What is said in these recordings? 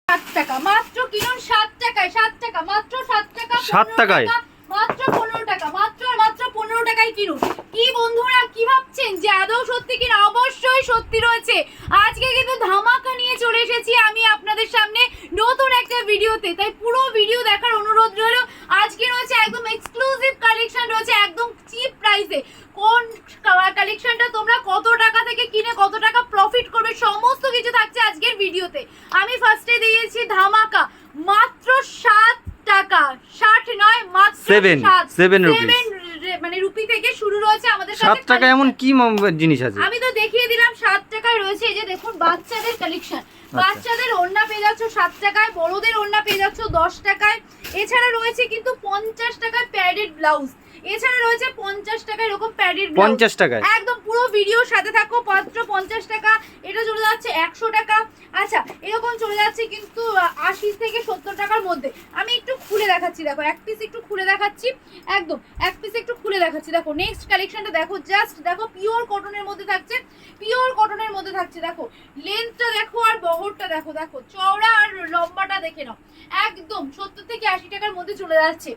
7 টাকা মাত্র কিনুন, 7 টাকায়, 7 টাকা মাত্র, 7 টাকা, 7 টাকায় মাত্র 15 টাকা, মাত্র 15 টাকায় কিনুন। কি বন্ধুরা কি ভাবছেন যে আদৌ সত্যি কিনা? অবশ্যই সত্যি রয়েছে। আজকে কিন্তু ধামাকা নিয়ে চলে এসেছি আমি আপনাদের সামনে নতুন একটা ভিডিওতে, তাই পুরো ভিডিও দেখার অনুরোধ রইল। আজকে রয়েছে একদম এক্সক্লুসিভ কালেকশন, রয়েছে একদম চিপ প্রাইসে। কোন কালেকশনটা তোমরা কত টাকা থেকে কিনে কত টাকা প্রফিট করবে সমস্ত কিছু থাকছে আজকের ভিডিওতে। আমি ফার্স্টে দিয়েছি ধামাকা মাত্র 7 টাকা, 60 নয় মাত্র 7 রুপি, মানে রুপি থেকে শুরু রয়েছে আমাদের কাছে। 7 টাকা এমন কি জিনিস আছে? আমি তো দেখিয়ে দিলাম 7 টাকায় রয়েছে। এই যে দেখুন বাচ্চাদের কালেকশন, বাচ্চাদের ওড়না পেয়ে যাচ্ছ 7 টাকায়, বড়দের ওড়না পেয়ে যাচ্ছ 10 টাকায়। এছাড়া রয়েছে কিন্তু 50 টাকায় প্যাডেড ব্লাউজ, এছাড়া রয়েছে 50 টাকা এরকম প্যাডেড ব্লাউজ 50 টাকায়। একদম পুরো ভিডিওর সাথে থাকো। মাত্র 50 টাকা। এটা চলে যাচ্ছে 100 টাকা। আচ্ছা এরকম চলে যাচ্ছে কিন্তু 80 থেকে 70 টাকার মধ্যে। আমি একটু খুলে দেখাচ্ছি, দেখো এক পিস একটু খুলে দেখাচ্ছি, একদম এক পিস একটু খুলে দেখাচ্ছি। দেখো নেক্সট কালেকশনটা দেখো, জাস্ট দেখো পিওর কটনের মধ্যে থাকছে, পিওর কটনের মধ্যে থাকছে। দেখো লেন্থটা দেখো আর বহরটা দেখো, দেখো চওড়া আর লম্বাটা দেখে নাও, একদম 70 থেকে 80 টাকার মধ্যে চলে যাচ্ছে।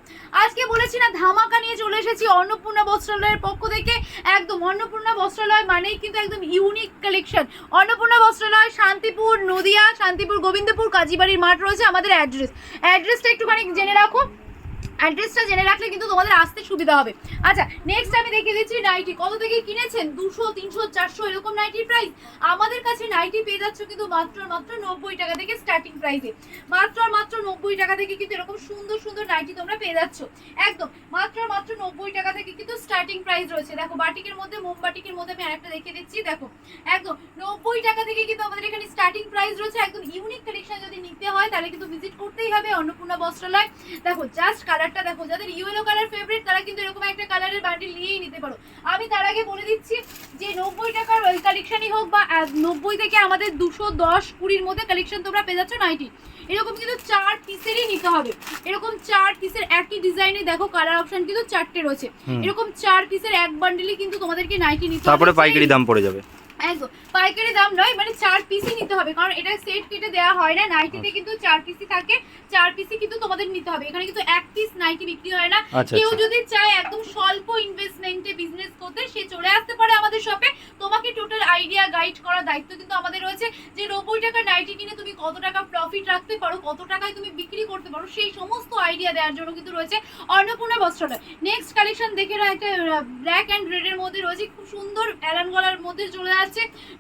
আজকে বলেছি না ধামাকা নিয়ে চলে এসেছি অন্নপূর্ণা বস্ত্রালয়ের পক্ষ থেকে। একদম অন্নপূর্ণা বস্ত্রালয় মানেই কিন্তু একদম ইউনিক কালেকশন। অন্নপূর্ণা বস্ত্রালয় শান্তিপুর নদিয়া, শান্তিপুর গোবিন্দপুর কাজীবাড়ির মাঠ রয়েছে আমাদের অ্যাড্রেসটা একটুখানি জেনে রাখো। অ্যাড্রেসটা জেনে রাখলে কিন্তু তোমাদের আসতে সুবিধা হবে। আচ্ছা নেক্সট আমি দেখিয়ে দিচ্ছি নাইটি। কত থেকে কিনেছেন? 200, 300, 400 এরকম নাইটির প্রাইস। আমাদের কাছে নাইটি পেয়ে যাচ্ছ কিন্তু মাত্র 90 টাকা থেকে স্টার্টিং প্রাইসে। মাত্র 90 টাকা থেকে কিন্তু এরকম সুন্দর সুন্দর নাইটি তোমরা পেয়ে যাচ্ছ। একদম মাত্র 90 টাকা থেকে কিন্তু স্টার্টিং প্রাইস রয়েছে। দেখো বাটিকের মধ্যে, মোমবাটিকের মধ্যে আমি আরেকটা দেখিয়ে দিচ্ছি। দেখো একদম 90 টাকা থেকে কিন্তু আমাদের এখানে স্টার্টিং প্রাইস রয়েছে। একদম ইউনিক কালেকশন যদি নিতে হয় তাহলে কিন্তু ভিজিট করতেই হবে অন্নপূর্ণা বস্ত্রালয়। দেখো জাস্ট কালারটা দেখো, যাদের ইয়েলো কালার ফেভারিট তারা কিন্তু এরকম একটা কালারের বান্ডিল নিয়েই নিতে পারো। আমি তার আগে বলে দিচ্ছি যে 90 টাকার ওই কালেকশনই হোক বা 90 থেকে আমাদের 210, 20-র মধ্যে কালেকশন তোমরা পেয়ে যাচ্ছ নাইটি। এরকম কিন্তু 4 পিসেরই নিতে হবে। এরকম 4 পিসের একই ডিজাইনে দেখো কালার অপশন কিন্তু 4টে রয়েছে। এরকম 4 পিসের এক বান্ডিলই কিন্তু তোমাদেরকে নাইটি নিতে হবে। তারপরে পাইকারি দাম পড়ে যাবে। একদম পাইকারি দাম নয়, মানে 4 পিসই নিতে হবে, কারণ এটা সেট কেটে দেওয়া হয় না। নাইটিতে কিন্তু 4 পিসই থাকে, 4 পিসই কিন্তু তোমাদের নিতে হবে। এখানে কিন্তু এক পিস নাইটি বিক্রি হয় না। কেউ যদি চায় একদম স্বল্প ইনভেস্টমেন্টে বিজনেস করতে সে চলে আসতে পারে আমাদের শপে। তোমাকে টোটাল আইডিয়া গাইড করার দায়িত্ব কিন্তু আমাদের রয়েছে যে 90 টাকার নাইটি কিনে তুমি কত টাকা প্রফিট রাখতে পারো, কত টাকায় তুমি বিক্রি করতে পারো, সেই সমস্ত আইডিয়া দেওয়ার জন্য কিন্তু রয়েছে অন্নপূর্ণা বস্ত্রালয়। নেক্সট কালেকশন দেখে নাও, একটা ব্ল্যাক অ্যান্ড রেডের মধ্যে রয়েছে, খুব সুন্দর অ্যালান গলার মধ্যে চলে আসছে।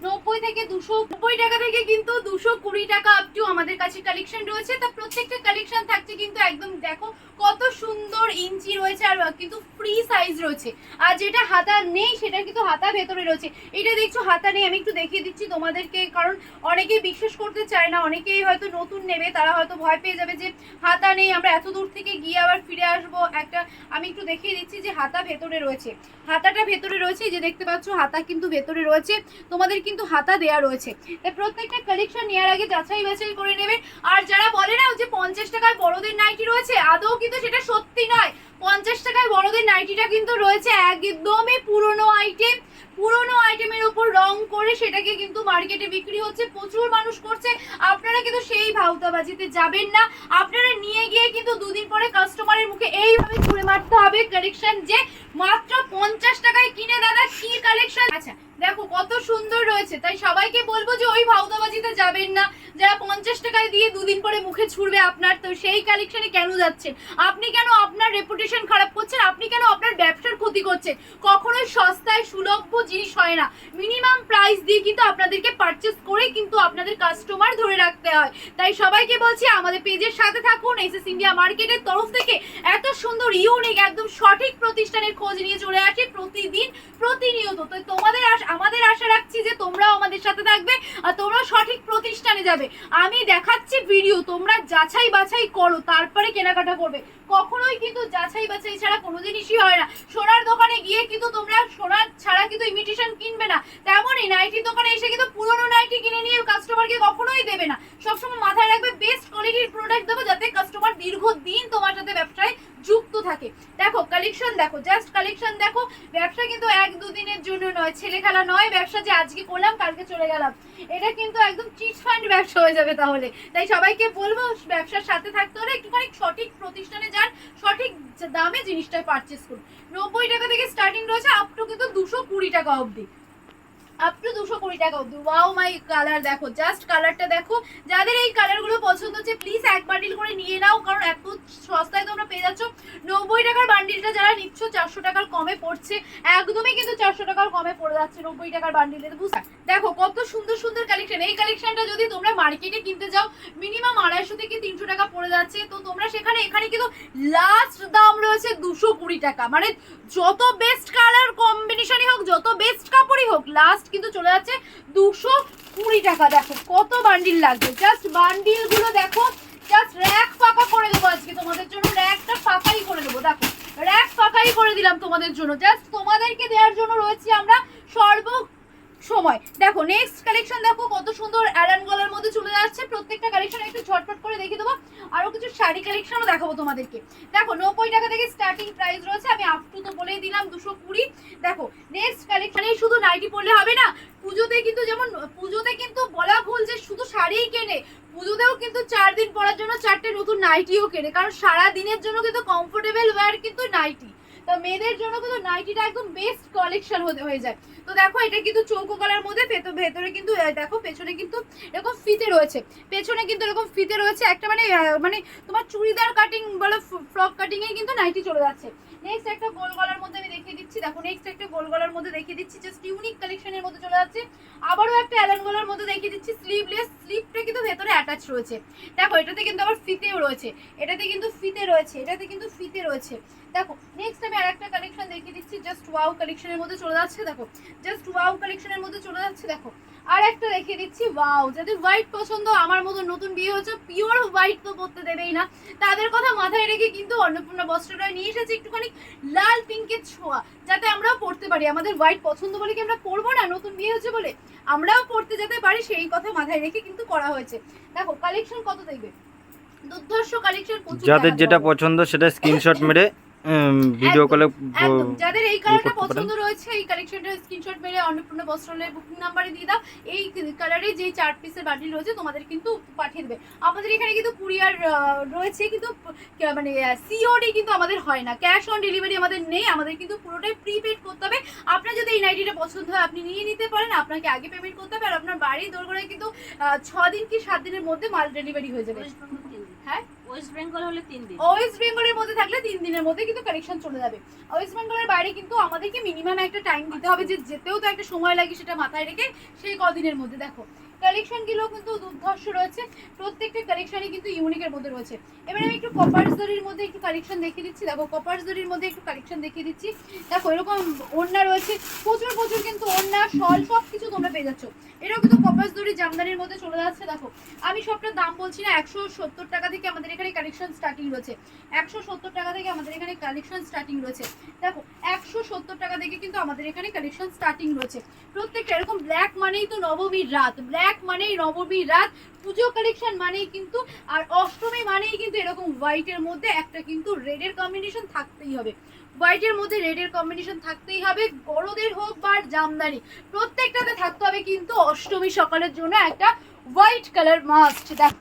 90 থেকে 290 টাকা থেকে কিন্তু 220 টাকা আপ টু আমাদের কাছে কালেকশন রয়েছে। তা প্রত্যেকটা কালেকশন থাকছে কিন্তু একদম দেখো কত সুন্দর ইঞ্চি রয়েছে, আর কিন্তু ফ্রি সাইজ রয়েছে। আর যেটা হাতা নেই সেটা কিন্তু হাতা ভেতরে রয়েছে। এটা দেখছো হাতা নেই, আমি একটু দেখিয়ে দিচ্ছি তোমাদেরকে, কারণ অনেকেই বিশ্বাস করতে চায় না, অনেকেই হয়তো নতুন নেবে তারা হয়তো ভয় পেয়ে যাবে যে হাতা নেই, আমরা এত দূর থেকে গিয়ে আবার ফিরে আসবো। একটা আমি একটু দেখিয়ে দিচ্ছি যে হাতা ভেতরে রয়েছে, হাতাটা ভেতরে রয়েছে, যে দেখতে পাচ্ছ হাতা কিন্তু ভেতরে রয়েছে, তোমাদের কিন্তু হাতা দেয়া রয়েছে। তাই প্রত্যেকটা কালেকশন নেওয়ার আগে যাচাই বাছাই করে নেবে। আর যারা বলে না যে 50 টাকায় বড়দের নাইটি রয়েছে, আদৌ কিন্তু সেটা সত্যি নয়। 50 টাকায় বড়দের নাইটিটা কিন্তু রয়েছে একদমই পুরনো আইটেম, পুরনো আইটেমের উপর রং করে সেটাকে কিন্তু মার্কেটে বিক্রি হচ্ছে, প্রচুর মানুষ করছে। আপনারা কিন্তু সেই ভাউতাবাজিতে যাবেন না। আপনারা নিয়ে গিয়ে কিন্তু দুদিন পরে কাস্টমারের মুখে এইভাবে ছুঁড়ে মারতে হবে কালেকশন যে মাত্র 50 টাকায় কিনে দাদা কি কালেকশন। আচ্ছা দেখো কত সুন্দর রয়েছে। তাই সবাইকে বলবো যে ওই ভাউতাবাজিতে যাবেন না, যারা 50 টাকায় দিয়ে দুদিন পরে মুখে ছুড়বে আপনার, তো সেই কালেকশনে কেন যাচ্ছেন? আপনি কেন আপনার রেপুটেশন খারাপ করছেন? আপনি কেন আপনার ব্যবসার ক্ষতি করছেন? কখনোই সস্তায় সুলভ্য জিনিস হয় না, মিনিমাম প্রাইস দিয়ে কিন্তু আপনাদেরকে পারচেস করে কিন্তু আপনাদের কাস্টমার ধরে রাখতে হয়। তাই সবাইকে বলছি আমাদের পেজের সাথে থাকুন। এসএস ইন্ডিয়া মার্কেটের তরফ থেকে এত সুন্দর ইউনিক একদম সঠিক প্রতিষ্ঠানের খোঁজ নিয়ে চলে আসি প্রতিদিন প্রতিনিয়ত। তো তোমাদের আমাদের আশা রাখছি যে তোমরাও আমাদের সাথে থাকবে আর তোমরা সঠিক প্রতিষ্ঠানে যাবে। আমি দেখাচ্ছি ভিডিও, তোমরা যাচাই বাছাই করো তারপরে কেনাকাটা করবে। কখনোই কিন্তু যাচাই বাছাই ছাড়া কোনো জিনিসই হয় না। সোনার দোকানে গিয়ে কিন্তু তোমরা সোনার ছাড়া কিন্তু ইমিটেশন কিনবে না, তেমনই নাইটির দোকানে এসে কিন্তু পুরনো নাইটি কিনে নিয়ে কাস্টমারকে কখনোই দেবে না। সবসময় মাথায় রাখবে বেস্ট কোয়ালিটির প্রোডাক্ট দেবো, যাতে কাস্টমার দীর্ঘদিন তোমার সাথে ব্যবসায় যুক্ত থাকে। থাকে। দেখো কালেকশন দেখো, জাস্ট কালেকশন দেখো। ব্যবসা কিন্তু 1-2 দিনের জন্য নয়, ছেলে খেলা নয় ব্যবসা যে আজকে করলাম কালকে চলে গেলাম। এটা কিন্তু একদম চিট ফান্ড ব্যবসা হয়ে যাবে তাহলে। তাই সবাইকে বলবো ব্যবসার সাথে থাকতে হলে একটুখানি সঠিক প্রতিষ্ঠানে যান, সঠিক দামে জিনিসটা পারচেস করুন। 90 টাকা থেকে স্টার্টিং রয়েছে আপ টু কিন্তু 220 টাকা অবধি, আপ টু 220 টাকা অবধি। ওয়াও মাই কালার দেখো, জাস্ট কালারটা দেখো। যাদের এই কালারগুলো পছন্দ হচ্ছে প্লিজ এক বান্ডিল করে নিয়ে নাও, কারণ এত সস্তায় তোমরা পেয়ে যাচ্ছ। 90 টাকার বান্ডিলটা যারা নিচ্ছ 400 টাকার কমে পড়ছে, একদমই কিন্তু 400 টাকার কমে পড়ে যাচ্ছে 90 টাকার বান্ডিলে। বুঝতে দেখো কত সুন্দর সুন্দর কালেকশন। এই কালেকশনটা যদি তোমরা মার্কেটে কিনতে যাও মিনিমাম 250 থেকে 300 টাকা পড়ে যাচ্ছে, তো তোমরা এখানে কিন্তু লাস্ট দাম রয়েছে 220 টাকা। মানে যত বেস্ট কালার কম্বিনেশনই হোক, যত বেস্ট কাপড়ই হোক, লাস্ট কিন্তু চলে যাচ্ছে 220 টাকা। দেখো কত বান্ডিল লাগবে, জাস্ট বান্ডিল গুলো দেখো। জাস্ট র্যাক ফাঁকা করে দেবো আজকে তোমাদের জন্য, র্যাকটা ফাঁকাই করে দেবো। দেখো র্যাক ফাঁকাই করে দিলাম তোমাদের জন্য, জাস্ট তোমাদেরকে দেওয়ার জন্য রয়েছে আমরা সর্ব সময়। দেখো নেক্সট কালেকশন দেখো কত সুন্দর অ্যালান গলার মধ্যে চলে যাচ্ছে। প্রত্যেকটা কালেকশন একটু ঝটপট করে দেখিয়ে দেবো, আরো কিছু শাড়ি কালেকশনও দেখাবো তোমাদেরকে। দেখো 90 টাকা থেকে স্টার্টিং প্রাইস রয়েছে, আমি আপ টু তো বলেই দিলাম 220। দেখো নেক্সট কালেকশনে শুধু নাইটি পরলে হবে না, পুজোতে কিন্তু যেমন পুজোতে কিন্তু বলা ভুল যে শুধু শাড়িই কেনে, পুজোতেও কিন্তু 4 দিন পরার জন্য 4টে নতুন নাইটিও কেনে, কারণ সারা দিনের জন্য কিন্তু কমফোর্টেবল ওয়্যার কিন্তু নাইটি। তো মেয়েদের জন্য কিন্তু নাইটিটা একদম বেস্ট কালেকশন হয়ে যায়। তো দেখো এটা কিন্তু চৌকো গলার মধ্যে, ভেতরে কিন্তু দেখো পেছনে কিন্তু এরকম ফিতে রয়েছে, পেছনে কিন্তু এরকম ফিতে রয়েছে একটা, মানে তোমার চুড়িদার কাটিং বলো ফ্রক কাটিং এ কিন্তু নাইটি চলে যাচ্ছে। নেক্সট একটা গোল গলার মধ্যে আমি দেখিয়ে দিচ্ছি। দেখো নেক্সট একটা গোল গলার মধ্যে দেখিয়ে দিচ্ছি, জাস্ট ইউনিক কালেকশনের মধ্যে চলে যাচ্ছে। আবারও একটা অ্যালান গলার মধ্যে দেখিয়ে দিচ্ছি, স্লিভলেস, স্লিভটা কিন্তু ভেতরে অ্যাটাচ রয়েছে। দেখো এটাতে কিন্তু আবার ফিতেও রয়েছে, এটাতে কিন্তু ফিতে রয়েছে, এটাতে কিন্তু ফিতে রয়েছে। দেখো নেক্সট আমি আরেকটা কালেকশন দেখিয়ে দিচ্ছি, জাস্ট ওয়াও কালেকশনের মধ্যে চলে যাচ্ছে। দেখো জাস্ট ওয়াও কালেকশনের মধ্যে চলে যাচ্ছে। দেখো আর একটা দেখিয়ে দিচ্ছি, ওয়াও। যাদের হোয়াইট পছন্দ, আমার মতো নতুন বিয়ে হচ্ছে, পিওর হোয়াইট তো পরতে দেবেই না, তাদের কথা মাথায় রেখে কিন্তু অন্নপূর্ণা বস্ত্রালয় নিয়ে এসেছে একটুখানি লাল পিঙ্কের ছোঁয়া, যাতে আমরাও পড়তে পারি। আমাদের হোয়াইট পছন্দ বলে কি আমরা পরবো না, নতুন বিয়ে হচ্ছে বলে আমরাও পড়তে যেতে পারি, সেই কথা মাথায় রেখে কিন্তু করা হয়েছে। দেখো কালেকশন কত দেখবে, দুর্ধর্ষ কালেকশন। যাদের যেটা পছন্দ সেটা স্ক্রিনশট মেরে ভিডিও কলে একদম। যাদের এই কালারটা পছন্দ রয়েছে এই কালেকশনটা স্ক্রিনশট মেরে অন্নপূর্ণা বস্ত্রালয়ের বুকিং নাম্বারে দিয়ে দাও। এই কালারে যে 4 পিসের বান্ডিল রয়েছে তোমাদের কিন্তু পাঠিয়ে দেবে। আমাদের এখানে কিন্তু কুরিয়ার রয়েছে, কিন্তু মানে সিওডি কিন্তু আমাদের হয় না, ক্যাশ অন ডেলিভারি আমাদের নেই, আমাদের কিন্তু পুরোটাই প্রিপেড করতে হবে। আপনার যদি এই নাইটিটা পছন্দ হয় আপনি নিয়ে নিতে পারেন, আপনাকে আগে পেমেন্ট করতে হবে, আর আপনার বাড়ির দোরগোড়ায় কিন্তু 6 দিন কি 7 দিনের মধ্যে মাল ডেলিভারি হয়ে যাবে। হ্যাঁ ওয়েস্ট বেঙ্গল হলে 3 দিন, ওয়েস্ট বেঙ্গলের মধ্যে থাকলে 3 দিনের মধ্যে কিন্তু কালেকশন চলে যাবে। ওয়েস্ট বেঙ্গলের বাইরে কিন্তু আমাদেরকে মিনিমাম একটা টাইম দিতে হবে, যে যেতেও তো একটা সময় লাগে, সেটা মাথায় রেখে সেই কদিনের মধ্যে। দেখো কালেকশনগুলো কিন্তু দুর্ধর্ষ রয়েছে, প্রত্যেকটা কালেকশনই কিন্তু ইউনিকের মধ্যে রয়েছে। এবার আমি একটু কপার্স জরির মধ্যে একটু কালেকশন দেখিয়ে দিচ্ছি। দেখো কপার্স জরির মধ্যে একটু কালেকশন দেখিয়ে দিচ্ছি। দেখো এরকম ওড়না রয়েছে, প্রচুর কিন্তু ওড়না শল সব কিছু তোমরা পেয়ে যাচ্ছ। এরকম কিন্তু কপার্স জরি জামদানির মধ্যে চলে যাচ্ছে। দেখো আমি সবটার দাম বলছি না, 170 টাকা থেকে আমাদের এখানে কালেকশন স্টার্টিং রয়েছে, 170 টাকা থেকে আমাদের এখানে কালেকশন স্টার্টিং রয়েছে। দেখো 170 টাকা থেকে কিন্তু আমাদের এখানে কালেকশন স্টার্টিং রয়েছে। প্রত্যেকটা এরকম ব্ল্যাক মানেই তো নবমীর রাত, ব্ল্যাক মানেই নবমীর রাত, পুজো কালেকশন মানেই কিন্তু, আর অষ্টমী মানেই কিন্তু এরকম হোয়াইটের মধ্যে একটা কিন্তু রেডের কম্বিনেশন থাকতেই হবে, হোয়াইটের মধ্যে রেডের কম্বিনেশন থাকতেই হবে। বড়দের হোক বা জামদানি, প্রত্যেকটাতে থাকতে হবে কিন্তু অষ্টমী সকালের জন্য একটা হোয়াইট কালার মাস্ট। দেখ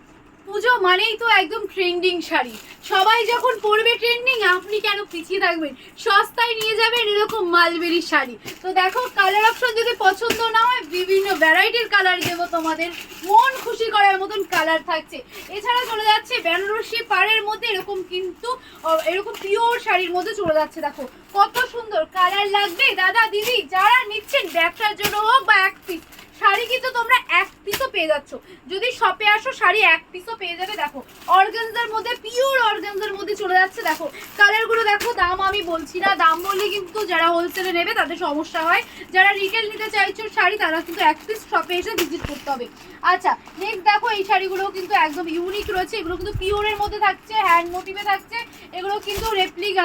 পুজো মানেই তো একদম ট্রেন্ডিং শাড়ি, সবাই যখন পরবে ট্রেন্ডিং, আপনি কেন পিছিয়ে থাকবেন, সস্তায় নিয়ে যাবেন এরকম মালবেরি শাড়ি। তো দেখো কালার অপশন যদি পছন্দ না হয় বিভিন্ন ভ্যারাইটির কালার দেবো তোমাদের, মন খুশি করার মতন কালার থাকছে। এছাড়া চলে যাচ্ছে বেনারসি পাড়ের মধ্যে এরকম কিন্তু এরকম পিওর শাড়ির মধ্যে চলে যাচ্ছে। দেখো কত সুন্দর কালার লাগবে দাদা দিদি, যারা নিচ্ছেন ব্যবসার জন্য হোক বা এক পিস শাড়ি, কিন্তু তোমরা এক পিসও পেয়ে যাচ্ছ, যদি শপে আসো শাড়ি এক পিসও পেয়ে যাবে। দেখো অর্গানজার মধ্যে, পিওর অর্গানজার মধ্যে চলে যাচ্ছে। দেখো কালারগুলো দেখো, দাম আমি বলছি না, দাম বললে কিন্তু যারা হোলসেলে নেবে তাদের সমস্যা হয়, যারা রিটেল নিতে চাইছো শাড়ি তারা কিন্তু এক পিস শপে এসে ভিজিট করতে হবে। আচ্ছা নেক্সট দেখো এই শাড়িগুলো কিন্তু একদম ইউনিক রয়েছে, এগুলো কিন্তু পিওরের মধ্যে থাকছে, হ্যান্ড মোটিভে থাকছে, এগুলো কিন্তু রেপ্লিক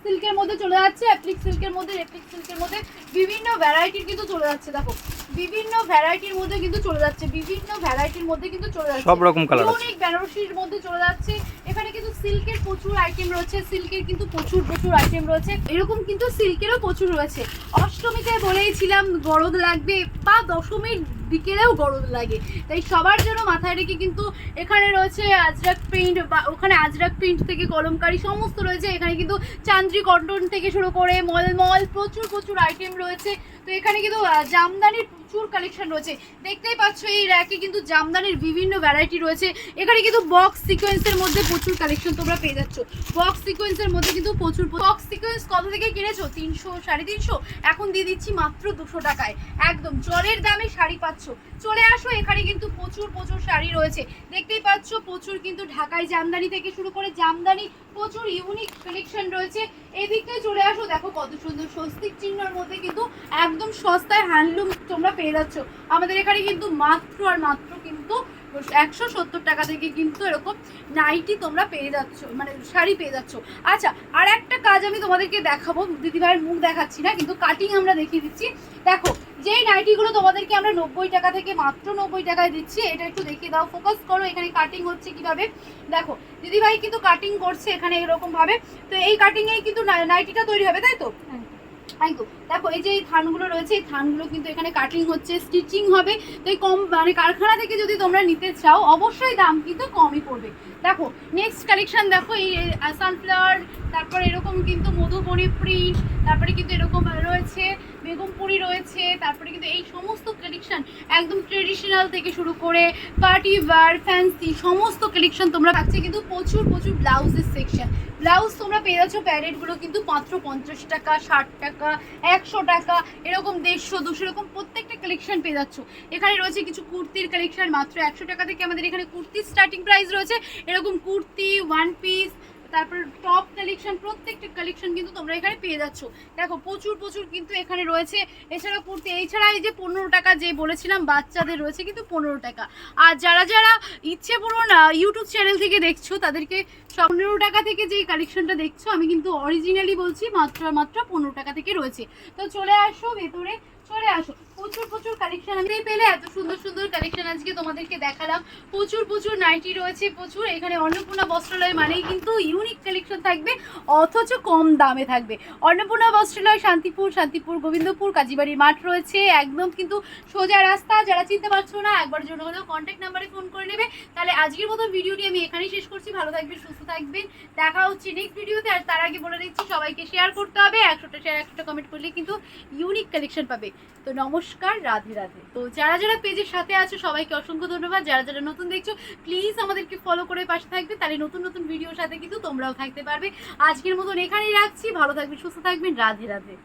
সিল্কের মধ্যে চলে যাচ্ছে, অ্যাপ্লিক সিল্কের মধ্যে, রেপ্লিক সিল্কের মধ্যে বিভিন্ন ভ্যারাইটির কিন্তু চলে যাচ্ছে। দেখো বিভিন্ন ভ্যারাইটির মধ্যে কিন্তু চলে যাচ্ছে, বিভিন্ন ভ্যারাইটির মধ্যে কিন্তু চলে যাচ্ছে, সব রকম কালার আছে, ইউনিক বেনারসির মধ্যে চলে যাচ্ছে, এখানে কিন্তু সিল্কের প্রচুর আইটেম রয়েছে, সিল্কের কিন্তু প্রচুর আইটেম রয়েছে, এরকম কিন্তু সিল্কেরও প্রচুর রয়েছে। অষ্টমীতে বলেইছিলাম গরদ লাগবে, বা দশমীর বিকেলেও গরদ লাগে, তাই সবার জন্য মাথায় রেখে কিন্তু এখানে রয়েছে আজরাক প্রিন্ট, বা ওখানে আজরাক প্রিন্ট থেকে কলমকারি সমস্ত রয়েছে। এখানে কিন্তু চান্দ্রি কটন থেকে শুরু করে মলমল প্রচুর আইটেম রয়েছে। তো এখানে কিন্তু জামদানির প্রচুর কালেকশন রয়েছে, দেখতেই পাচ্ছ এই র্যাকে কিন্তু জামদানির বিভিন্ন ভ্যারাইটি রয়েছে। এখানে কিন্তু বক্স সিকোয়েন্সের মধ্যে প্রচুর কালেকশন তোমরা পেয়ে যাচ্ছ। বক্স সিকোয়েন্সের মধ্যে কিন্তু প্রচুর। বক্স সিকোয়েন্স কত থেকে কিনেছো? 300, 350, এখন দিয়ে দিচ্ছি মাত্র 200 টাকায়, একদম জলের দামে শাড়ি পাচ্ছ। চলে আসো, এখানে কিন্তু প্রচুর শাড়ি রয়েছে, দেখতেই পাচ্ছ প্রচুর কিন্তু ঢাকাই জামদানি থেকে শুরু করে জামদানি প্রচুর ইউনিক কালেকশন রয়েছে। এদিকটায় চলে আসো, দেখো কত সুন্দর স্বস্তিক চিহ্নের মধ্যে কিন্তু একদম সস্তায় হ্যান্ডলুম তোমরা পেয়ে যাচ্ছ। আমাদের এখানে কিন্তু মাত্র কিন্তু 170 টাকা থেকে কিন্তু এরকম নাইটি তোমরা পেয়ে যাচ্ছ, মানে শাড়ি পেয়ে যাচ্ছ। আচ্ছা, আর একটা কাজ আমি তোমাদেরকে দেখাবো, দিদিভাইয়ের মুখ দেখাচ্ছি না, কিন্তু কাটিং আমরা দেখিয়ে দিচ্ছি। দেখো যেই নাইটিগুলো তোমাদেরকে আমরা 90 টাকা থেকে মাত্র 90 টাকায় দিচ্ছি, এটা একটু দেখিয়ে দাও, ফোকাস করো, এখানে কাটিং হচ্ছে কিভাবে। দেখো দিদিভাই কিন্তু কাটিং করছে এখানে এরকম ভাবে। তো এই কাটিংয়েই কিন্তু নাইটিটা তৈরি হবে, তাই তো? একদম। দেখো এই যে এই থানগুলো রয়েছে, এই থানগুলো কিন্তু এখানে কাটিং হচ্ছে, স্টিচিং হবে। তো এই কম মানে কারখানা থেকে যদি তোমরা নিতে চাও অবশ্যই দাম কিন্তু কমই পড়বে। দেখো নেক্সট কালেকশন দেখো, এই সানফ্লাওয়ার, তারপর এরকম কিন্তু মধুবনী প্রিন্ট, তারপরে কিন্তু এরকম রয়েছে বেগমপুরি রয়েছে, তারপরে কিন্তু এই সমস্ত কালেকশন একদম ট্রেডিশনাল থেকে শুরু করে পার্টি ওয়্যার, ফ্যান্সি সমস্ত কালেকশন তোমরা পাচ্ছ। কিন্তু প্রচুর ব্লাউজের সেকশন, ব্লাউজ তোমরা পেয়ে যাচ্ছ প্যারেটগুলো কিন্তু মাত্র 50 টাকা, 60 টাকা, 100 টাকা, এরকম 150, 200 এরকম প্রত্যেকটা কালেকশন পেয়ে যাচ্ছ। এখানে রয়েছে কিছু কুর্তির কালেকশন, মাত্র 100 টাকা থেকে আমাদের এখানে কুর্তির স্টার্টিং প্রাইস রয়েছে। এরকম কুর্তি, ওয়ান পিস, তারপর টপ কালেকশন, প্রত্যেকটা কালেকশন কিন্তু তোমরা এখানে পেয়ে যাচ্ছ। দেখো প্রচুর কিন্তু এখানে রয়েছে। এছাড়া কুর্তি, এছাড়া এই যে 15 টাকা যে বলেছিলাম বাচ্চাদের রয়েছে কিন্তু 15 টাকা। আর যারা ইচ্ছে পূরণ ইউটিউব চ্যানেল থেকে দেখছো তাদেরকে 15 টাকা থেকে যে কালেকশনটা দেখছো আমি কিন্তু অরিজিনালি বলছি মাত্র 15 টাকা থেকে রয়েছে। তো চলে আসো ভেতরে, চলে আসো, প্রচুর কালেকশন আমি পেলে, এত সুন্দর কালেকশন আজকে তোমাদেরকে দেখালাম। প্রচুর নাইটি রয়েছে, প্রচুর। এখানে অন্নপূর্ণা বস্ত্রালয় মানেই কিন্তু ইউনিক কালেকশন থাকবে, অথচ কম দামে থাকবে। অন্নপূর্ণা বস্ত্রালয় শান্তিপুর গোবিন্দপুর কাজীবাড়ির মাঠ রয়েছে, একদম কিন্তু সোজা রাস্তা। যারা চিনতে পারছো না একবার জন্য হলেও কন্ট্যাক্ট নাম্বারে ফোন করে নেবে। তাহলে আজকের মতো ভিডিওটি আমি এখানেই শেষ করছি। ভালো থাকবেন, সুস্থ থাকবেন, দেখা হচ্ছে নেক্সট ভিডিওতে। আর তার আগে বলে দিচ্ছি সবাইকে শেয়ার করতে হবে, 100টা শেয়ার 100টা কমেন্ট করলে কিন্তু ইউনিক কালেকশন পাবে। তো নমস্কার, রাধে। তো যারা পেজের সাথে আছো সবাইকে অসংখ্য ধন্যবাদ। যারা নতুন দেখছো প্লিজ আমাদেরকে ফলো করে পাশে থাকবে, তাহলে নতুন ভিডিওর সাথে কিন্তু তোমরাও থাকতে পারবে। আজকের মতন এখানেই রাখছি, ভালো থাকবেন, সুস্থ থাকবেন, রাধে।